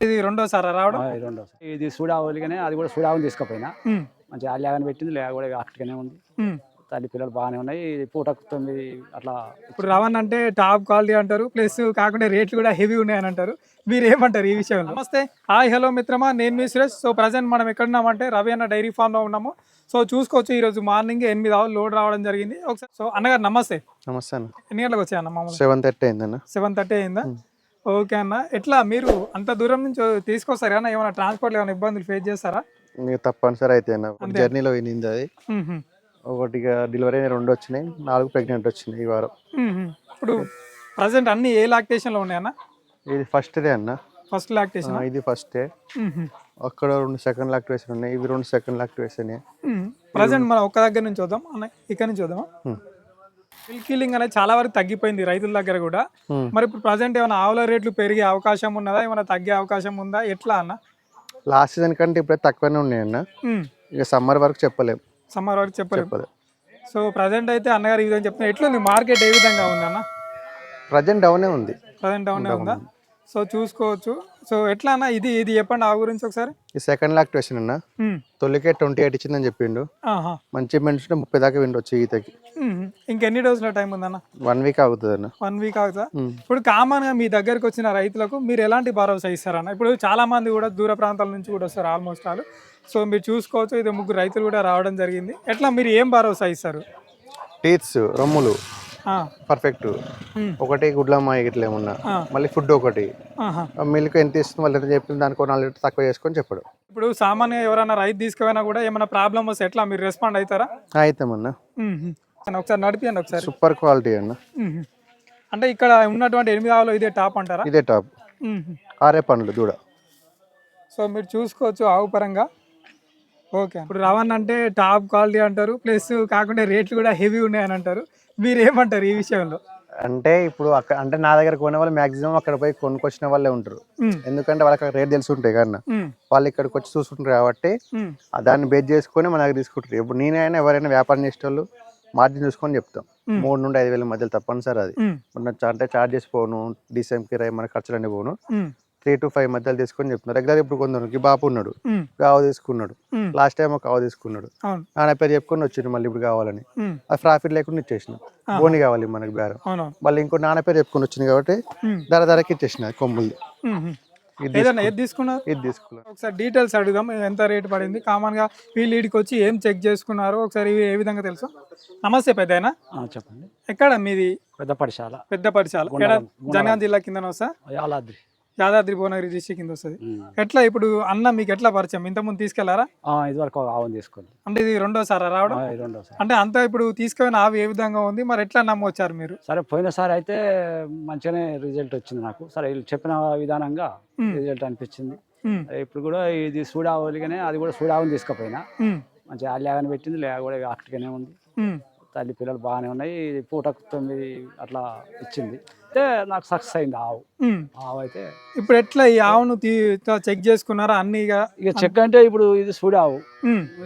ఇది రెండోసారా రావడం? రెండోసారి ఇది సూడావులుగానే అది కూడా సూడావుని తీసుకుపోయినా మంచిగా అల్లాగానే పెట్టింది కూడా అక్కడికనే ఉంది. తల్లి పిల్లలు బాగానే ఉన్నాయి. పూటకు 9 అట్లా. ఇప్పుడు రవణ అంటే టాప్ క్వాలిటీ అంటారు, ప్లస్ కాకుండా రేట్లు కూడా హెవీ ఉన్నాయని అంటారు. మీరు ఏమంటారు ఈ విషయంలో? నమస్తే, హాయ్, హలో మిత్రమా, నేను మీ సురేష్. సో ప్రజెంట్ మనం ఎక్కడున్నామంటే రవి అన్న డైరీ ఫామ్లో ఉన్నాము. సో చూసుకోవచ్చు, ఈరోజు మార్నింగ్ 8 అవర్లు లోడ్ రావడం జరిగింది. ఒకసారి సో అన్నగారు నమస్తే. నమస్తే అన్న. ఎన్ని గంటలకు వచ్చాయి అన్న? మామూలు 7:30 అయిందన్న. 7:30 అయిందా? ఓకే అన్న. ఎట్లా మీరు అంత దూరం నుంచి తీసుకొస్తారు అన్న? ఏమైనా ట్రాన్స్పోర్ట్లో ఏమైనా ఇబ్బందులు ఫేస్ చేస్తారా? మీకు తప్పనిసరి అయితే అన్న. జర్నీలో వినింది అది. ఒకటిగా డెలివరీ 2 వచ్చినాయి, 4 ప్రెగ్నెంట్ వచ్చినాయి ఈ వారం. ఇప్పుడు ప్రజెంట్ అన్ని ఏ లాక్టేషన్లో ఉన్నాయన్న? ఇది ఫస్ట్ డే అన్న. First lactation? ఇది ఫస్ట్ డే. అక్కడ 2 సెకండ్ లాక్టేషన్ ఉన్నాయి, ఇవి 2 సెకండ్ లాక్టేషన్. ప్రజెంట్ మనం ఒక్క దగ్గర నుంచి చూద్దాం అన్న, ఇక్కడ నుంచి చూద్దామా? మిల్క్ కిల్లింగ్ అనేది చాలా వరకు తగ్గిపోయింది రైతుల దగ్గర కూడా. మరి ఇప్పుడు ప్రజెంట్ ఏమైనా ఆవుల రేట్లు పెరిగే అవకాశం ఉన్నదా, ఏమైనా తగ్గే అవకాశం ఉందా, ఎట్లా అన్న? లాస్ట్ సీజన్ కంటే ఇప్పుడే తక్కువనే ఉన్నాయన్న. ఇక సమ్మర్ వరకు చెప్పలేము. సమ్మర్ వరకు చెప్పలేదు. సో ప్రజెంట్ అయితే అన్నగారు ఈ విధంగా చెప్తున్నారు. ఎట్లుంది మార్కెట్, ఏ విధంగా ఉంది అన్న? ప్రజెంట్ డౌనే ఉంది. ప్రజెంట్ డౌనే ఉందా? సో చూసుకోవచ్చు. సో ఎట్లా అన్న, ఇది చెప్పండి ఆ గురించి ఒకసారి. ఈ సెకండ్ లాక్టేషన్ అన్న. తొలికే 28 ఇచ్చిందని చెప్పిండు. మంచి మనిషి 30 దాకా విండొచ్చు ఈతకి. ఇంకెన్ని రోజుల టైం ఉందన్న? 1 వీక్ అవుతుంది అన్న. 1 వీక్ అవుతుందా? ఇప్పుడు కామన్ గా మీ దగ్గరకు వచ్చిన రైతులకు మీరు ఎలాంటి భరోసా ఇస్తారన్న? ఇప్పుడు చాలా మంది కూడా దూర ప్రాంతాల నుంచి కూడా వస్తారు ఆల్మోస్ట్ ఆల్. సో మీరు చూసుకోవచ్చు, ఇది 3 రైతులు కూడా రావడం జరిగింది. ఎట్లా మీరు ఏం భరోసా ఇస్తారు? టీత్స్, రొమ్ములు పర్ఫెక్ట్, ఒకటి గుడ్లమ్మ ఇట్లా ఏమన్నా, మళ్ళీ ఫుడ్ ఒకటి, మిల్క్ ఎంత ఇస్తుంది వాళ్ళు చెప్పిన దానికి 4 లీటర్ తక్కువ చేసుకొని చెప్పడు. ఇప్పుడు సామాన్య ఎవరైనా రైతు తీసుకుపోయినా కూడా ఏమైనా ప్రాబ్లమ్ వస్తే ఎట్లా మీరు రెస్పాండ్ అవుతారా? అవుతామన్నా. ఒకసారి నడిపియండి ఒకసారి. సూపర్ క్వాలిటీ అన్న. అంటే ఇక్కడ ఉన్నటువంటి 8 ఆవులు ఇదే టాప్ అంటారా? ఇదే టాప్. 6 పండ్లు దూడ. సో మీరు చూసుకోవచ్చు ఆవు పరంగా. ఓకే, ఇప్పుడు రవణ అంటే టాప్ క్వాలిటీ అంటారు, ప్లస్ కాకుండా రేట్లు కూడా హెవీ ఉన్నాయని అంటారు. మీరు ఏమంటారు ఈ విషయంలో? అంటే ఇప్పుడు అక్కడ అంటే నా దగ్గర కొనే వాళ్ళు మాక్సిమం అక్కడ పోయి కొనుక్కొచ్చిన వాళ్ళే ఉంటారు. ఎందుకంటే వాళ్ళకి రేట్ తెలిసి ఉంటాయి కన్నా, వాళ్ళు ఇక్కడికి వచ్చి చూసుకుంటారు కాబట్టి దాన్ని బేస్ చేసుకొని మన దగ్గర తీసుకుంటారు. ఇప్పుడు నేనైనా ఎవరైనా వ్యాపారం చేసే వాళ్ళు మార్జిన్ చూసుకొని చెప్తాం. 3 నుండి 5 వేల మధ్యలో తప్పనిసరి. అది అంటే చార్జెస్ పోను, డిసెం కిరాయి, మన ఖర్చులన్నీ పోను. 3 to 5 మధ్యలో తీసుకొని చెప్తున్నారు రెగ్యులర్. ఇప్పుడు కొందరికి బాపు ఉన్నాడు, ఆవు తీసుకున్నాడు. లాస్ట్ టైం ఒక ఆవు తీసుకున్నాడు, నాన్న పేరు చెప్పుకొని వచ్చిండు. మళ్ళీ ఇప్పుడు కావాలని అది ప్రాఫిట్ లేకుండా ఇచ్చేసిన. బోని కావాలి మనకి బేరం. మళ్ళీ ఇంకో నాన్న పేరు చెప్పుకొని వచ్చింది కాబట్టి ధరకి ఇచ్చేసిన కొమ్ములు. ఇది తీసుకున్నారు. ఇది తీసుకున్నారు. ఒకసారి డీటెయిల్స్ అడుగుదాం. ఎంత రేట్ పడింది, కామన్ గా వీళ్ళు వీడికి వచ్చి ఏం చెక్ చేసుకున్నారు ఒకసారి ఏ విధంగా తెలుసు? నమస్తే పెద్దయినా, చెప్పండి. ఎక్కడ మీది? పెద్దపడిశాల. జనగాం జిల్లా కింద వస్తా? యాదాద్రి భువనగిరి డిస్ట్రిక్ట్ కింద వస్తుంది. ఎట్లా ఇప్పుడు అన్న మీకు ఎట్లా పరిచయం? ఇంతకుముందు తీసుకెళ్లారా? ఇది వరకు ఆవును తీసుకోండి. అంటే ఇది రెండోసారా రావడం? అంటే అంతా ఇప్పుడు తీసుకెళ్ళిన ఆవు ఏ విధంగా ఉంది, మరి ఎట్లా నమ్మొచ్చారు మీరు? సరే, పోయినసారి అయితే మంచిగానే రిజల్ట్ వచ్చింది నాకు. సరే, వీళ్ళు చెప్పిన విధానంగా రిజల్ట్ అనిపించింది. ఇప్పుడు కూడా ఇది సూడావులుగానే అది కూడా సూడావుని తీసుకుపోయినా మంచిగా అల్లాగానే పెట్టింది, కూడా అక్కడికనే ఉంది. తల్లి పిల్లలు బాగానే ఉన్నాయి. పూటకు 9 అట్లా ఇచ్చింది. అయితే నాకు సక్సెస్ అయింది ఆవు అయితే. ఇప్పుడు ఎట్లా ఈ ఆవును చెక్ చేసుకున్నారా అన్ని? ఇక చెక్ అంటే ఇప్పుడు ఇది సూడావు,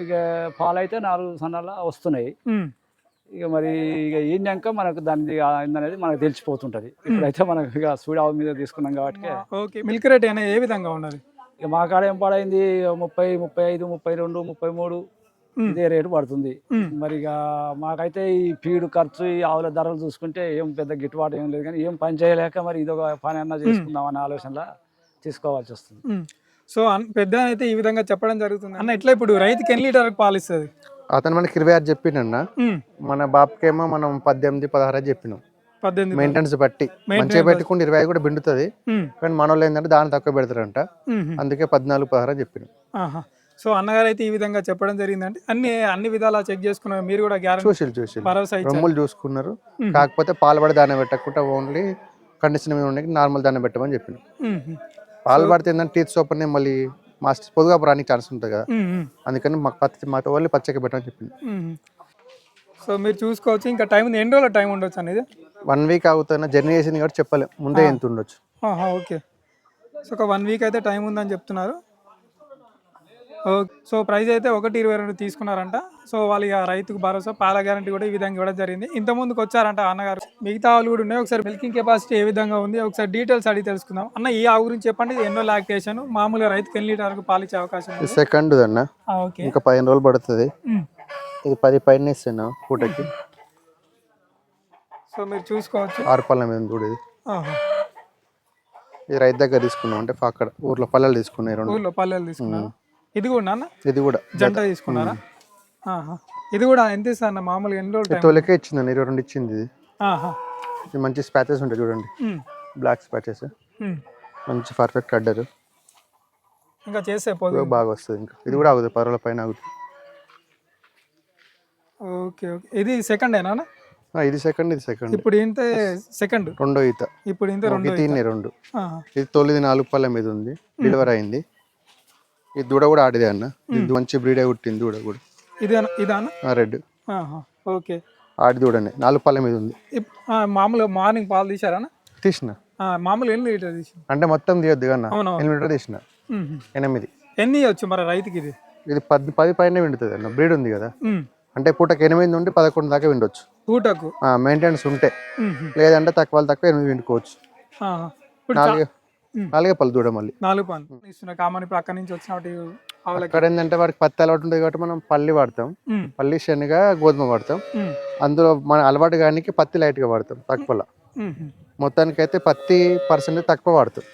ఇక పాలు అయితే 4 సన్నాల వస్తున్నాయి. ఇక మరి ఇక ఏంటంక మనకు దాని అనేది మనకు తెలిసిపోతుంటది. ఇప్పుడైతే మనకు ఇక సూడావు మీద తీసుకున్నాం కాబట్టి. ఓకే, మిల్క్ రేట్ అనేది ఏ విధంగా ఉన్నది? ఇక మా కాడ ఏం పడైంది 30, 35, 32, 33 ఇదే రేటు పడుతుంది. మరి ఇక మాకైతే ఈ ఫీడ్ ఖర్చు, ఈ ఆవుల ధరలు చూసుకుంటే ఏం పెద్ద గిట్టుబాటు ఏం లేదు. కానీ ఏం పని చేయలేక మరి ఇదొక పని అన్నా చేసుకుందాం అనే ఆలోచనలో తీసుకోవాల్సి వస్తుంది. సో పెద్ద అయితే ఈ విధంగా చెప్పడం జరుగుతుంది అన్న. ఇట్లా ఇప్పుడు రైతుకి ఎన్ని లీటర్ పాలు ఇస్తుంది? అతను మనకి 26 చెప్పిండన్న. మన బాబుకేమో మనం 18, 16 చెప్పినాం. 18 మెయింటెనెన్స్ బట్టి మంచిగా పెట్టుకుంటే 25 కూడా బిండుతుంది. కానీ మన వాళ్ళు ఏంటంటే దాన్ని తక్కువ పెడతారంట, అందుకే 14, 16 చెప్పినాం. సో అన్నగారు అయితే ఈ విధంగా చెప్పడం జరిగిందంటే అన్ని విధాలా చెక్ చేసుకున్నారు. మీరు కూడా చూసి రొమ్ములు చూసుకున్నారు. కాకపోతే పాలు పడి దాన్ని పెట్టకుండా ఓన్లీ కండిషన్ మీద ఉండే నార్మల్ దాన్ని పెట్టమని చెప్పినాం. పాలు పడితే ఏంటంటే టీత్ సోపర్ మళ్ళీ మాస్టర్ పొదుగా రానికి ఛాన్స్ ఉంటుంది కదా, అందుకని మాకు ఓన్లీ పచ్చకి పెట్టమని చెప్పింది. సో మీరు చూసుకోవచ్చు. ఇంకా టైం ఎన్ని రోజుల టైం ఉండొచ్చు అనేది? 1 వీక్ అవుతున్నా. జర్నీ చేసింది కాబట్టి చెప్పలేము ముందే ఎంత ఉండొచ్చు. ఓకే, సో ఒక 1 వీక్ అయితే టైం ఉందని చెప్తున్నారు. సో ప్రైస్ అయితే 1.22 తీసుకున్నారంట. సో వాళ్ళు ఇక రైతుకు భరోసా పాల గ్యారంటీ కూడా ఈ విధంగా ఇవ్వడం జరిగింది. ఇంత ముందుకు వచ్చారంట అన్నగారు. మిగతా ఆవులు కూడా ఉన్నాయి. ఒకసారి మిల్కింగ్ కెపాసిటీ ఏ విధంగా ఉంది ఒకసారి డీటెయిల్స్ అడిగి తెలుసుకుందాం. అన్న ఈ ఆవు గురించి చెప్పండి. ఇది ఎన్నో లాక్టేషన్, మామూలుగా రైతుకి ఎన్ని లీటర్ వరకు పాలిచ్చే అవకాశం ఉంది? సెకండ్ అన్న, ఓకే. ఇంకా 15 రోజులు పడుతుంది. ఇది 10 పైన ఇస్తున్నా పూటకి. సో మీరు చూసుకోవచ్చు 6 పళ్ళ మీద చూడు. ఇది ఆహా. ఇది రైతు దగ్గర తీసుకున్నాం, అంటే అక్కడ ఊర్లో పల్లెలు తీసుకున్నాయి 2. ఊర్లో పల్లెలు తీసుకున్నారా? ఇది కూడా అన్న ఇది కూడా జంట తీసుకున్నారా? ఆహా. ఇది కూడా ఎంత ఇస్తా అన్న మామూలుగా ఎన్ని రోజులు టైం? తొలికే ఇచ్చిందండి, 22 ఇచ్చింది ఇది. ఆహా. ఇది మంచి స్పాచెస్ ఉంటాయి చూడండి, బ్లాక్ స్పాచెస్, మంచి పర్ఫెక్ట్ కడ్డరు. ఇంకా చేస్తే పోదు బాగా వస్తుంది. ఇంకా ఇది కూడా ఆగుతుంది, 10 రోజుల పైన ఆగుతుంది. Okay okay. ఇది సెకండ్ ఏనా? ఇది సెకండ్, ఇది సెకండ్. ఇప్పుడు ఇంత సెకండ్, రెండో ఈత. ఇప్పుడు ఇంత రెండు తిన్నే 2. ఆహా. ఇది తొలిది 4 పళ్ళ మీద ఉంది, డెలివరీ అయింది. ఈ దూడ కూడా ఆడిదే అన్న, ఇది మంచి బ్రీడే పుట్టింది దూడ కూడా. ఇదా అన్న? రెడ్. ఆహా. ఓకే. ఆడి దూడనే 4 పళ్ళ మీద ఉంది. మామూలుగా మార్నింగ్ పాలు తీసారా? తీసిన మామూలు ఎన్ని లీటర్ తీసి? అంటే మొత్తం తీయొద్దు కన్నా, అవునవును. 8 లీటర్ తీసిన. 8. ఎన్ని ఇవ్వచ్చు మరి రైతుకి ఇది? ఇది 10 పైన విండుతుంది అన్న, బ్రీడ్ ఉంది కదా. అంటే పూటకి 8 నుండి 11 దాకా విండొచ్చు పూటకు, మెయింటెనెన్స్ ఉంటే. లేదంటే తక్కువ 8 విండుకోవచ్చు. ఇప్పుడు 4 పళ్ళు దూడ మళ్ళీ 4 పళ్ళు ఇస్తున్నా కామన్. ఇప్పుడు అక్కడి నుంచి వచ్చిన అక్కడ ఏంటంటే వాడికి పత్తి అలవాటు ఉంటుంది కాబట్టి మనం పల్లి వాడతాం, పల్లి శనగ గోధుమ వాడతాం. అందులో మన అలవాటు కానీ పత్తి లైట్ గా వాడతాం తక్కువలో. మొత్తానికి అయితే పత్తి % తక్కువ వాడతాం,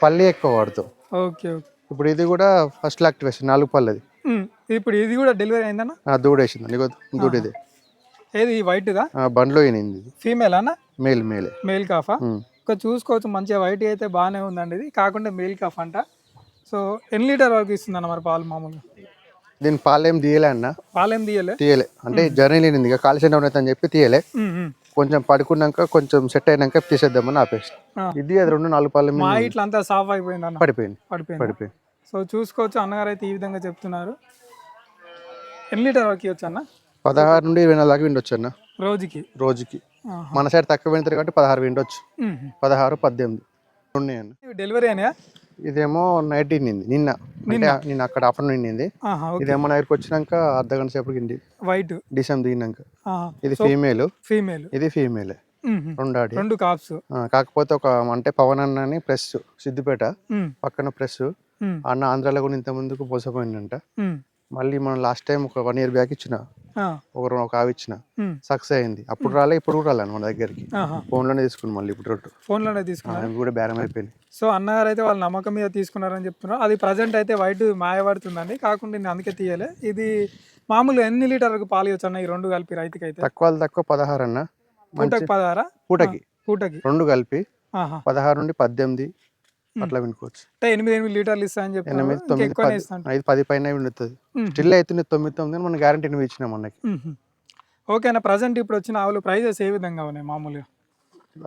పల్లి ఎక్కువ వాడతాం. Okay okay. ఇప్పుడు ఇది కూడా ఫస్ట్ లాక్టివేషన్ 4 పళ్ళది. ఇప్పుడు ఇది కూడా డెలివరీ అయిందన్న? దూడ వేసింది దూడ. ఇది ఏది వైట్ గా బండ్లో అయినది. ఫీమేల్ అన్న? Male coffer. ఇంకా చూసుకోవచ్చు మంచిగా వైట్ అయితే బాగానే ఉందండి. ఇది కాకుండా మేల్ కాఫ్ అంట. సో ఎన్ని లీటర్ వరకు ఇస్తుంది అన్న మరి పాలు మామూలుగా? దీని పాలు ఏం తీయలే అన్న, పాలేం తీయలే అంటే జర్నీ లేనింది ఇక కాలుష్యం అని చెప్పి తీయలే. కొంచెం పడుకున్నాక కొంచెం సెట్ అయినాక తీసేద్దామని ఆపేసి. ఇది అది 2-4 పళ్ళ మా ఇట్లా అంతా సాఫ్ అయిపోయింది అన్న, పడిపోయింది. సో చూసుకోవచ్చు అన్నగారు అయితే ఈ విధంగా చెప్తున్నారు. ఎన్ని లీటర్ వరకు ఇవ్వచ్చు అన్న? 16 నుండి 24 దాకా విండొచ్చు అన్న రోజుకి. మన సైడ్ తక్కువ వింటారు కాబట్టి 16 విండొచ్చు, 16, 18 ఉన్నాయన్న. డెలివరీ అయినా? ఇదేమో నైట్ నిండింది, నిన్న అక్కడ ఆఫ్టర్నూన్ నిండింది. ఇదేమో నైట్కి వచ్చినాక అర్ధగంట సేపటికి నిండి వైట్ డిసెంబర్ దిగినాక. ఇది ఫీమేల్, ఇది ఫీమేల్. 2 ఆడి 2 కాప్స్. కాకపోతే ఒక అంటే పవన్ అన్న అని ప్రెస్ సిద్దిపేట పక్కన ప్రెస్ అన్న ఆంధ్రాలో కూడా ఇంత ముందుకు మోసపోయిందంట. మళ్ళీ మనం లాస్ట్ టైం ఒక 1 year బ్యాక్ ఇచ్చిన ఒక ఆవి ఇచ్చిన, సక్సెస్ అయింది. అప్పుడు రాలే, ఇప్పుడు కూడా రాలేను మన దగ్గరికి. ఫోన్ లోనే తీసుకున్నాం మళ్ళీ. ఇప్పుడు ఫోన్ లోనే తీసుకున్నాం కూడా బేరం అయిపోయింది. సో అన్నగారు అయితే వాళ్ళ నమ్మకం మీద తీసుకున్నారని చెప్తున్నారు. అది ప్రజెంట్ అయితే వైట్ మాయపడుతుందండి, కాకుండా నేను అందుకే తీయలే. ఇది మామూలుగా ఎన్ని లీటర్ వరకు పాలు ఇవ్వచ్చు అన్న ఈ 2 కలిపి రైతుకి అయితే? తక్కువ 16 అన్న. పూటకి 16? పూటకి 2 కలిపి 16 నుండి 18 అట్లా వినుకోవచ్చు. అంటే 8 లీటర్లు ఇస్తా అని చెప్పి 10 పైన విండుతుంది. స్టిల్ అయితే 9 మనం గ్యారంటీ ఇచ్చినాం మనకి. ఓకే అన్న. ప్రజెంట్ ఇప్పుడు వచ్చిన ఆవులు ప్రైజెస్ ఏ విధంగా ఉన్నాయి మామూలుగా?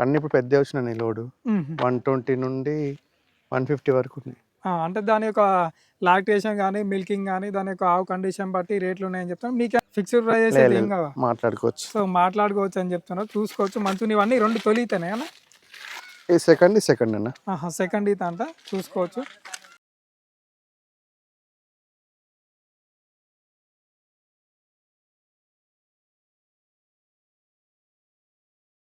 అన్ని ఇప్పుడు పెద్ద వచ్చినాయి లోడు, 120 నుండి 150 వరకు ఉన్నాయి. అంటే దాని యొక్క లాక్టేషన్ కానీ మిల్కింగ్ కానీ దాని యొక్క ఆవు కండిషన్ బట్టి రేట్లు ఉన్నాయని చెప్తాను. మీకు ఫిక్స్డ్ ప్రైజెస్ ఏం కావా? మాట్లాడుకోవచ్చు. సో మాట్లాడుకోవచ్చు అని చెప్తున్నారు. చూసుకోవచ్చు మంచిగా. ఇవన్నీ 2 తొలితేనే అన్న? సెకండ్ అన్న. సెకండ్ ఈత అంట చూసుకోవచ్చు.